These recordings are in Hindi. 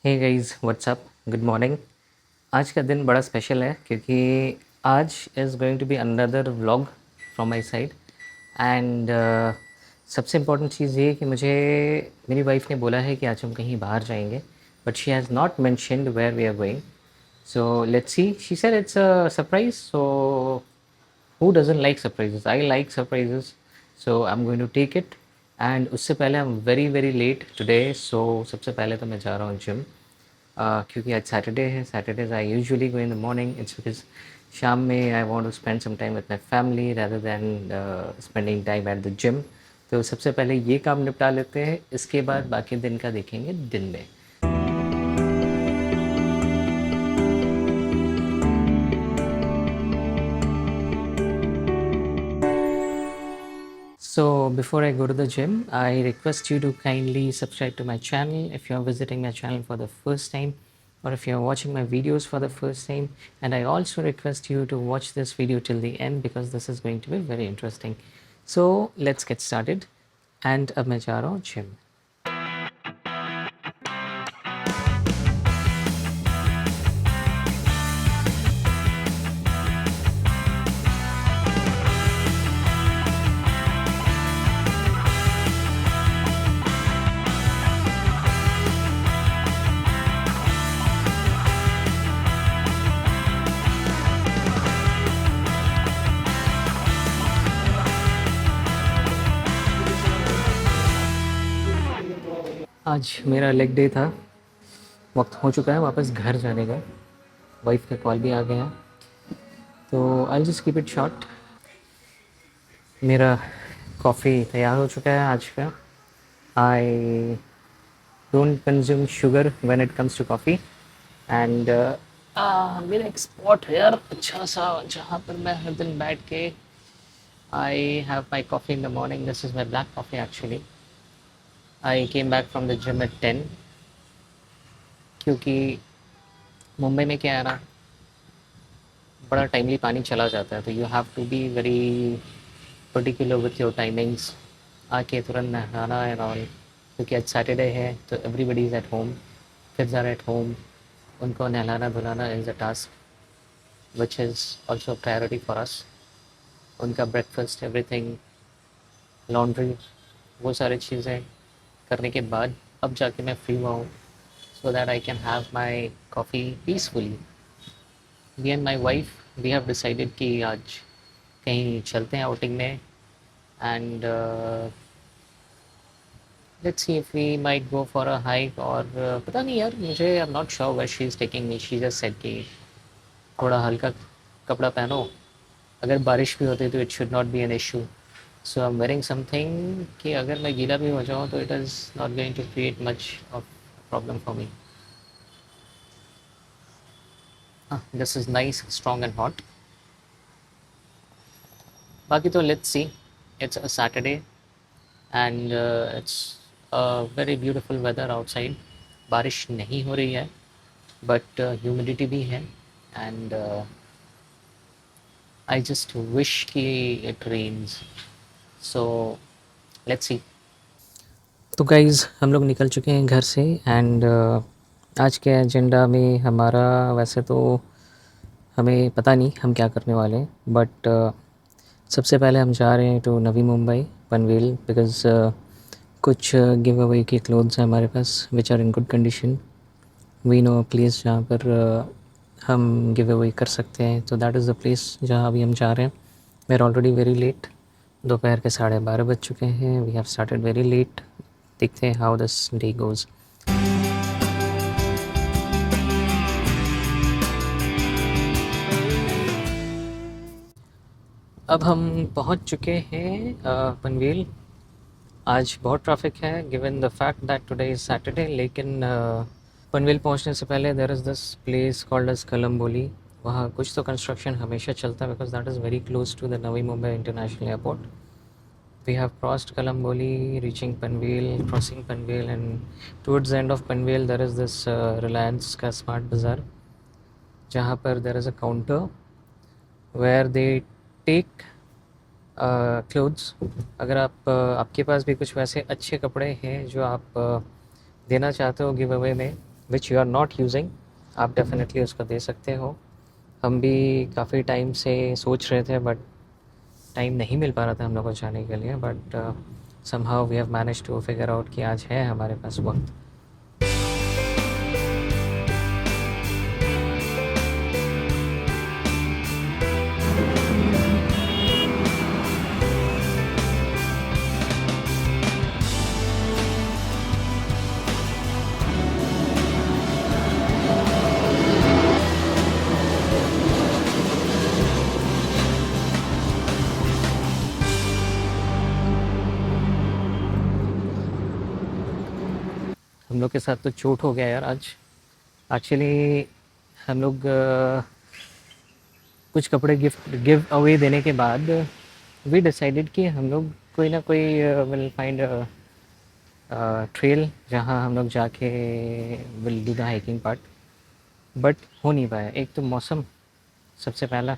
हे गाइस व्हाट्सअप गुड मॉर्निंग। आज का दिन बड़ा स्पेशल है क्योंकि आज is going to be another vlog from my side and सबसे इम्पोर्टेंट चीज़ ये कि मुझे मेरी वाइफ ने बोला है कि आज हम कहीं बाहर जाएंगे, but she has not mentioned where we are going. So let's see, she said it's a surprise, so who doesn't like surprises? I like surprises, so I'm going to take it. And उससे पहले I'm very very late today, so सबसे पहले तो मैं जा रहा हूँ जिम, क्योंकि आज सैटरडे है। Saturdays I usually go in the morning, it's because शाम में I want to spend some time with my family rather than spending time at the gym. तो सबसे पहले ये काम निपटा लेते हैं, इसके बाद बाकी दिन का देखेंगे दिन में। So before I go to the gym, I request you to kindly subscribe to my channel if you're visiting my channel for the first time, or if you're watching my videos for the first time. And I also request you to watch this video till the end because this is going to be very interesting. So let's get started. And अब मैं जा रहा हूँ gym. आज मेरा लेग डे था, वक्त हो चुका है वापस घर जाने का। वाइफ का कॉल भी आ गया, तो I just keep it short. मेरा कॉफ़ी तैयार हो चुका है आज का। I don't consume sugar when it comes to coffee and मेरा एक स्पॉट है यार अच्छा सा, जहाँ पर मैं हर दिन बैठ के I have my coffee in the morning. This is my black coffee actually. I came back from the gym eight 10, क्योंकि मुंबई में क्या है ना, बड़ा टाइमली पानी चला जाता है, तो you have to be very particular with your timings. आके तुरंत नहाना एंड ऑल, क्योंकि आज सैटरडे है तो everybody is at home, kids are at home, उनको नहलाना धुलाना is a task which is also priority for us. उनका ब्रेकफास्ट, एवरीथिंग, लॉन्ड्री, वो सारी चीज़ें करने के बाद अब जाके मैं फ्री हुआ हूँ, so that I can have my coffee peacefully. Me and my wife we have decided कि आज कहीं चलते हैं आउटिंग में, and let's see if we might go for a hike. और पता नहीं यार, मुझे I am not sure where she is taking me. She just said कि थोड़ा हल्का कपड़ा पहनो, अगर बारिश भी होती तो it should not be an issue. So I am wearing something कि अगर मैं गीला भी हो जाऊँ तो it is not going to create much of problem for me. This is nice, strong and hot. बाकी तो let's see, it's a Saturday and it's a very beautiful weather outside. बारिश नहीं हो रही है, बट ह्यूमिडिटी भी है, एंड आई जस्ट विश कि इट रेन्स। सो लेट्स सी। तो गाइज़ हम लोग निकल चुके हैं घर से, एंड आज के एजेंडा में हमारा, वैसे तो हमें पता नहीं हम क्या करने वाले हैं, बट सबसे पहले हम जा रहे हैं टू नवी मुंबई पनवेल, बिकॉज़ कुछ गिव अवे के क्लोथ्स हैं हमारे पास which are in good condition. We know a place जहाँ पर हम गिव अवे कर सकते हैं, तो दैट इज़ द प्लेस जहाँ अभी हम जा रहे हैं। We are already very late, दोपहर के 12:30 बज चुके हैं। We have started very late. देखते हैं हाउ दिस डे गोज़। अब हम पहुंच चुके हैं पनवेल। आज बहुत ट्रैफिक है given the fact that today is Saturday, लेकिन पनवेल पहुंचने से पहले there is this place called as Kalamboli. वहाँ कुछ तो कंस्ट्रक्शन हमेशा चलता है because that is very close to the Navi Mumbai international airport. We have crossed Kalamboli, reaching Panvel, crossing Panvel, and towards the end of Panvel there is this Reliance का Smart Bazaar, जहाँ पर there is a counter where they take clothes. अगर आप आपके पास भी कुछ वैसे अच्छे कपड़े हैं जो आप देना चाहते हो गिव अवे में, which you are not using, आप डेफिनेटली उसको दे सकते हो। हम भी काफ़ी टाइम से सोच रहे थे, बट टाइम नहीं मिल पा रहा था हम लोग को जाने के लिए, but somehow we have manage to figure out कि आज है हमारे पास वक्त। हम लोग के साथ तो चोट हो गया यार आज। एक्चुअली हम लोग कुछ कपड़े गिव अवे देने के बाद वी डिसाइडेड कि हम लोग कोई ना कोई विल फाइंड ट्रेल जहाँ हम लोग जाके will do the hiking part. But हो नहीं पाया। एक तो मौसम सबसे पहला,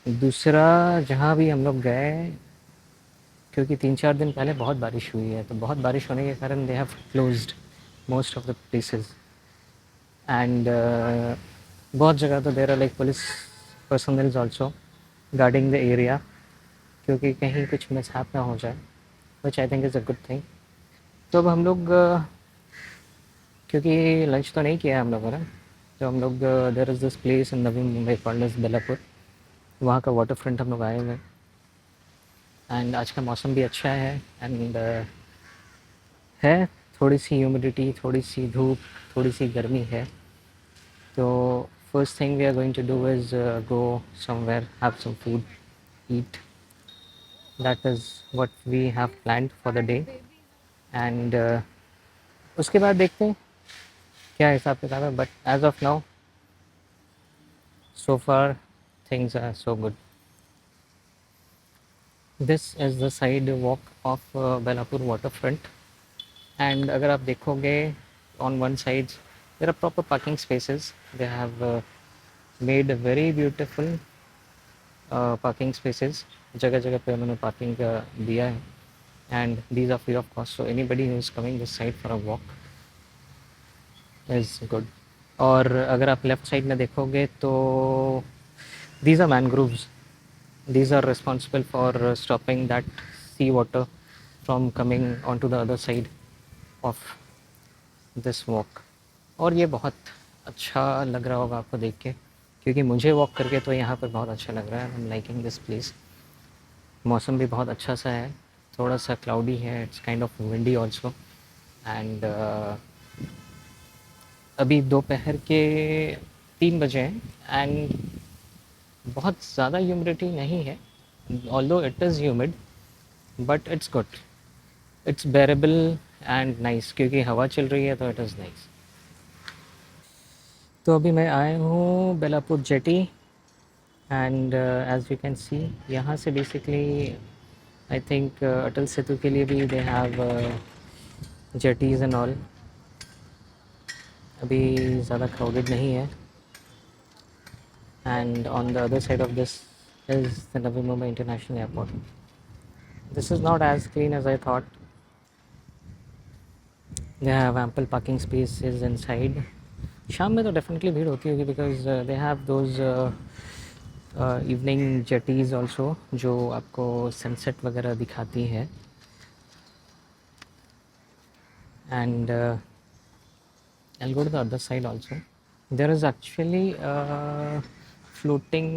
दूसरा जहाँ भी हम लोग गए, क्योंकि 3-4 दिन पहले बहुत बारिश हुई है, तो बहुत बारिश होने के कारण they have closed most of the places. And बहुत जगह तो there are like police personnels also guarding the area, क्योंकि कहीं कुछ मिसहैप ना हो जाए, which I think is a good thing. तो अब हम लोग क्योंकि लंच तो नहीं किया है हम लोगों ने, तो हम लोग there is this place in Navi Mumbai called Belapur, वहाँ का वाटर फ्रंट हम लोग आए हुए हैं। एंड आज का मौसम भी अच्छा है, एंड है थोड़ी सी ह्यूमिडिटी, थोड़ी सी धूप, थोड़ी सी गर्मी है। तो first thing we are going to do is go somewhere, have some food, eat. That is what we have planned for the day. And उसके बाद देखते हैं क्या हिसाब किताब है, but as of now so far things are so good. This is the side walk of Belapur waterfront, and अगर आप देखोगे on one side there are proper parking spaces. They have made a very beautiful parking spaces. जगह जगह पे उन्होंने पार्किंग दिया है, and these are free of cost, so anybody who is coming this side for a walk is good. और अगर आप लेफ्ट साइड में देखोगे तो these are mangroves. These are responsible for stopping that sea water from coming onto the other side of this walk. और ये बहुत अच्छा लग रहा होगा आपको देख के, क्योंकि मुझे वॉक करके तो यहाँ पर बहुत अच्छा लग रहा है। I am liking this place. मौसम भी बहुत अच्छा सा है, थोड़ा सा क्लाउडी है, it's kind of windy also. And अभी दोपहर के 3 बजे हैं, एंड बहुत ज़्यादा ह्यूमिडिटी नहीं है, although it is humid, but it's good, it's बेरेबल and nice, क्योंकि हवा चल रही है तो इट इज़ नाइस। तो अभी मैं आया हूँ Belapur jetty, and as you can see यहाँ से basically I think Atal Setu के लिए भी they have jetties and all. अभी ज़्यादा क्राउडेड नहीं है, and on the other side of this is the Navi Mumbai international airport. This is not as clean as I thought. They have ample parking spaces inside. शाम में तो डेफिनेटली भीड़ होती होगी, because they have those evening jetties also जो आपको सनसेट वगैरह दिखाती है। And I'll go to the other side also. There is actually a floating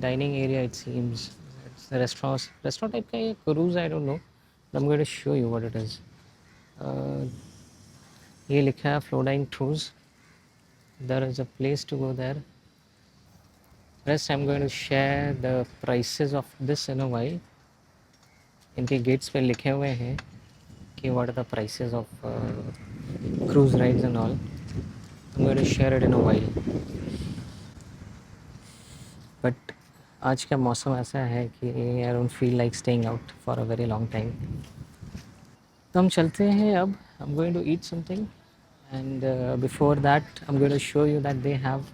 dining area, it seems. It's a restaurant type का cruise, I don't know. But I'm going to show you what it is. Uh, ये लिखा है Flowdine Cruise. There is a place to go there. Rest I'm going to share the prices of this in a while. इनके gates पे लिखे हुए हैं कि what are the prices of cruise rides and all. I'm going to share it in a while. But आज का मौसम ऐसा है कि I don't feel like staying out for a very long time. तो हम चलते हैं अब। I am going to eat something, and before that I am going to show you that they have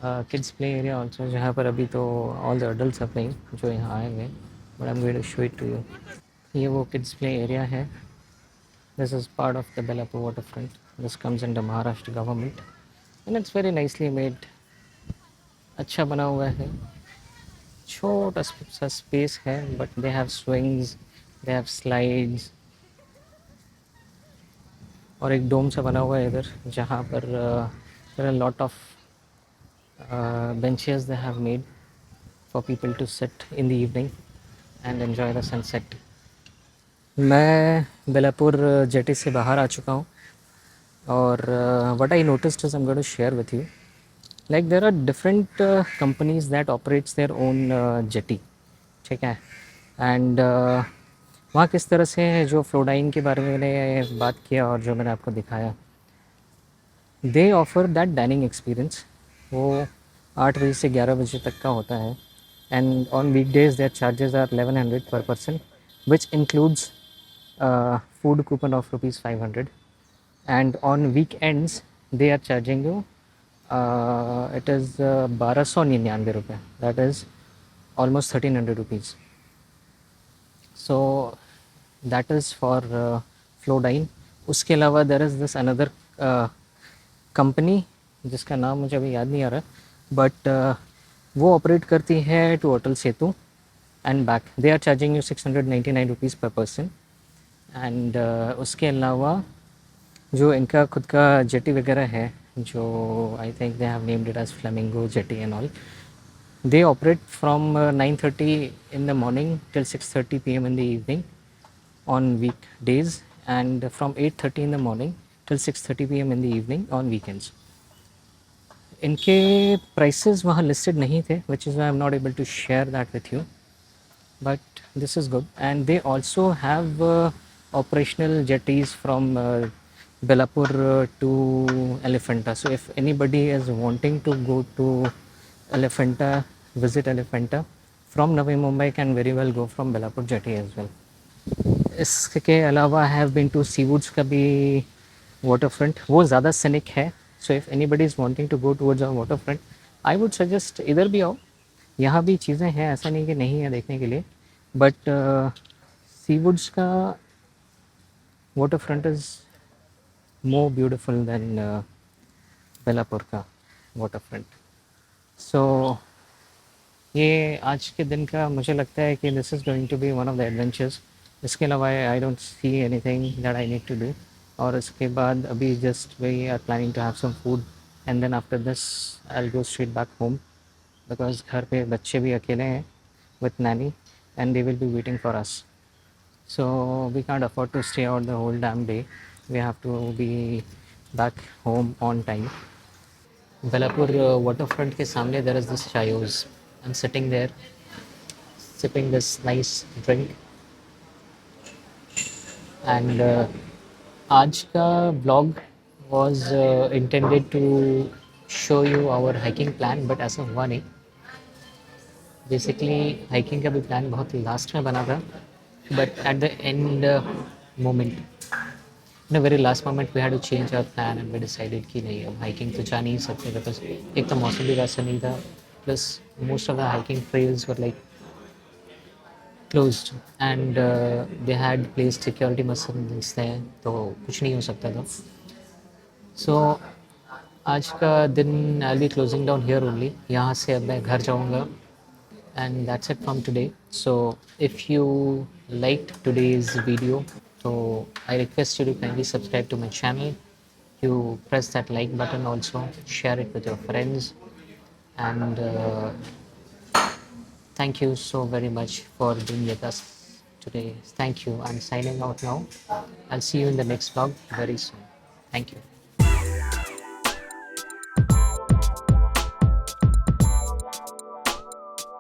kids play area also, जहाँ पर अभी तो all the adults are playing जो यहाँ आए हुए हैं, but I am going to show it to you. ये वो किड्स प्ले एरिया है। This is part of the Belapur water front. This comes under Maharashtra government and it's very nicely made. अच्छा बना हुआ है, छोटा सा स्पेस है, but they have swings, they have slides, और एक डोम सा बना हुआ है इधर जहाँ पर there are lot of benches they have made for people to sit in the evening and enjoy the sunset. मैं बेलापुर जेटी से बाहर आ चुका हूँ और what I noticed is I'm going to share with you. Like there are different companies that operates their own jetty, ठीक है, एंड वहाँ किस तरह से जो फ्लोडाइन के बारे में मैंने बात किया और जो मैंने आपको दिखाया, दे ऑफर दैट डाइनिंग एक्सपीरियंस। वो 8 बजे से 11 बजे तक का होता है and on week days there charges are 1100 per person which includes food coupon of rupees 500, and on weekends they are charging you it is 1299 रुपये, that is almost 1300 rupees. So that is for Flowdine. उसके अलावा there is this another company जिसका नाम मुझे अभी याद नहीं आ रहा, बट वो ऑपरेट करती है to hotel Setu and back. They are charging you 699 rupees per person. And उसके अलावा जो इनका खुद का जेटी वगैरह है, जो I think they have named it as flamingo jetty and all, they operate from 9:30 in the morning till 6:30 p.m. in the evening on weekdays, and from 8:30 in the morning till 6:30 p.m. in the evening on weekends. इनके prices वहाँ listed नहीं थे, which is why I'm not able to share that with you, but this is good. And they also have operational jetties from Belapur to Elephanta. So if anybody is wanting to go to Elephanta, visit Elephanta from Navi Mumbai, can very well go from Belapur jetty as well. इसके अलावा I have been to Seawoods का भी वाटर फ्रंट, वो ज़्यादा सनिक है। So if anybody is wanting to go towards a water front, I would suggest इधर भी आओ। यहाँ भी चीज़ें हैं, ऐसा नहीं कि नहीं है देखने के लिए, बट सीवुड्स का water front is more beautiful than Belapur का वाटर फ्रंट। सो ये आज के दिन का मुझे लगता है कि this is going to be one of the adventures. इसके अलावा I don't see anything that I need to do. और इसके बाद अभी just we are planning to have some food and then after this I will go straight back home, because घर पे बच्चे भी अकेले हैं with nanny and they will be waiting for us. So we can't afford to stay out the whole damn day, we have to be back home on time. Belapur waterfront के सामने there is this Chaayos. I am sitting there sipping this nice drink, and आज का vlog was intended to show you our hiking plan, but ऐसा हुआ नहीं। बेसिकली हाइकिंग का भी प्लान बहुत लास्ट में बना था, but at the end moment, in very last moment we had to change our plan and we decided कि नहीं, अब हाइकिंग तो जा नहीं सकते, बिकॉज एक तो मौसम भी वैसा नहीं था, plus most of the hiking trails were like closed, and they had placed security muscles there, तो कुछ नहीं हो सकता था। So आज का दिन I'll be closing down here only, यहाँ से अब मैं घर जाऊँगा, and that's it from today. So if you liked today's video, so I request you to kindly subscribe to my channel. You press that like button also, share it with your friends, and thank you so very much for being with us today. Thank you. I'm signing out now. I'll see you in the next vlog very soon. Thank you.